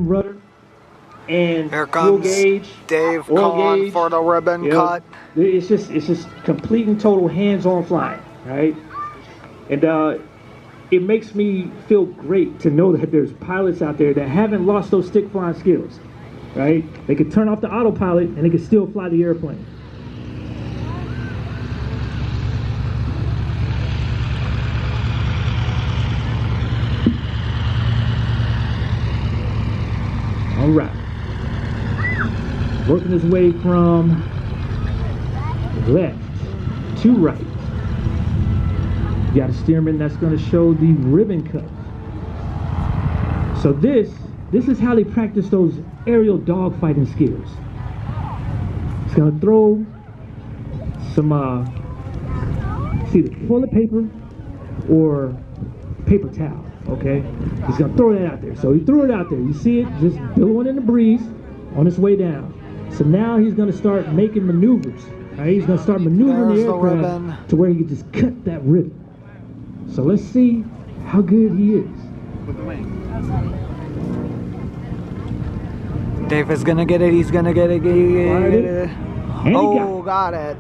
open rudder and Here fuel comes gauge, Dave oil Conn gauge, for the ribbon cut. It's just complete and total hands-on flying, right? And it makes me feel great to know that there's pilots out there that haven't lost those stick flying skills, right? They could turn off the autopilot and they could still fly the airplane. All right, working his way from left to right. You got a Stearman that's going to show the ribbon cut. So this is how they practice those aerial dogfighting skills. It's going to throw some it's either toilet paper or paper towel. Okay, he's gonna throw that out there. So he threw it out there. You see it just billowing in the breeze on its way down. So now he's gonna start making maneuvers. Right? He's gonna start maneuvering the aircraft to where he can just cut that ribbon. So let's see how good he is. With the wing. Dave is gonna get it. He's gonna get it. Oh, got it.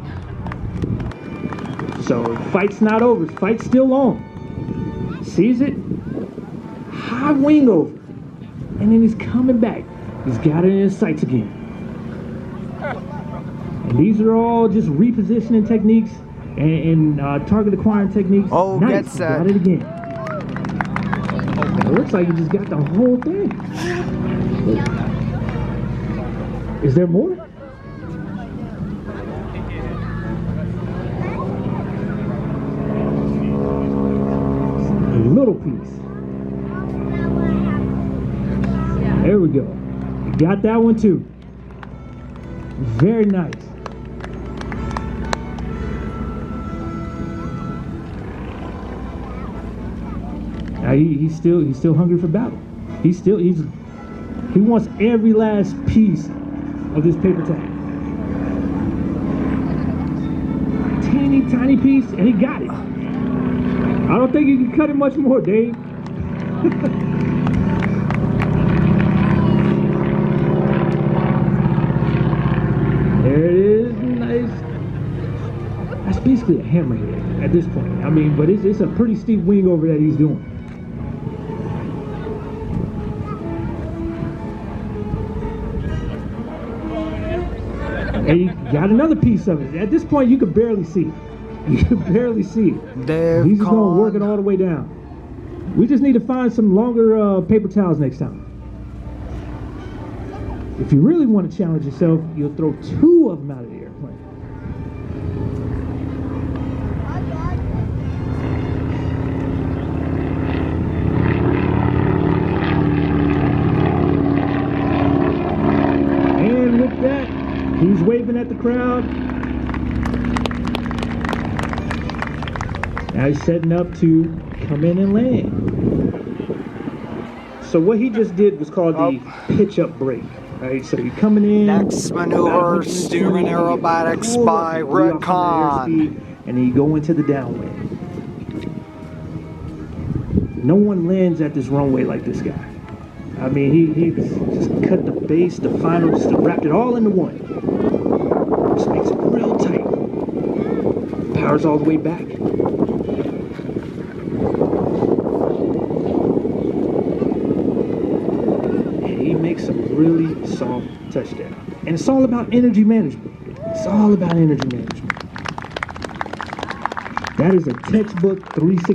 So fight's not over. Fight's still on. Sees it. High wing over, and then he's coming back. He's got it in his sights again. And these are all just repositioning techniques and target acquiring techniques. Oh, nice. Gets that. Got it again. It looks like he just got the whole thing. Is there more? A little piece. There we go. Got that one too. Very nice. Now he's still hungry for battle. He wants every last piece of this paper towel. Tiny piece, and he got it. I don't think you can cut it much more, Dave. There it is, nice. That's basically a hammerhead at this point. I mean, but it's a pretty steep wing over that he's doing. And he got another piece of it. At this point, you could barely see it. You could barely see it. He's just going to work it all the way down. We just need to find some longer paper towels next time. If you really want to challenge yourself, you'll throw 2 of them out of the airplane. And with that, he's waving at the crowd. Now he's setting up to come in and land. So what he just did was called the pitch-up break. Right, so you're coming in. Next maneuver, Stearman aerobatics by Rick Conn. And then you go into the downwind. No one lands at this runway like this guy. I mean, he just cut the base, the final, just wrapped it all into one. Just makes it real tight. Powers all the way back. Makes a really soft touchdown. And it's all about energy management. It's all about energy management. That is a textbook 360.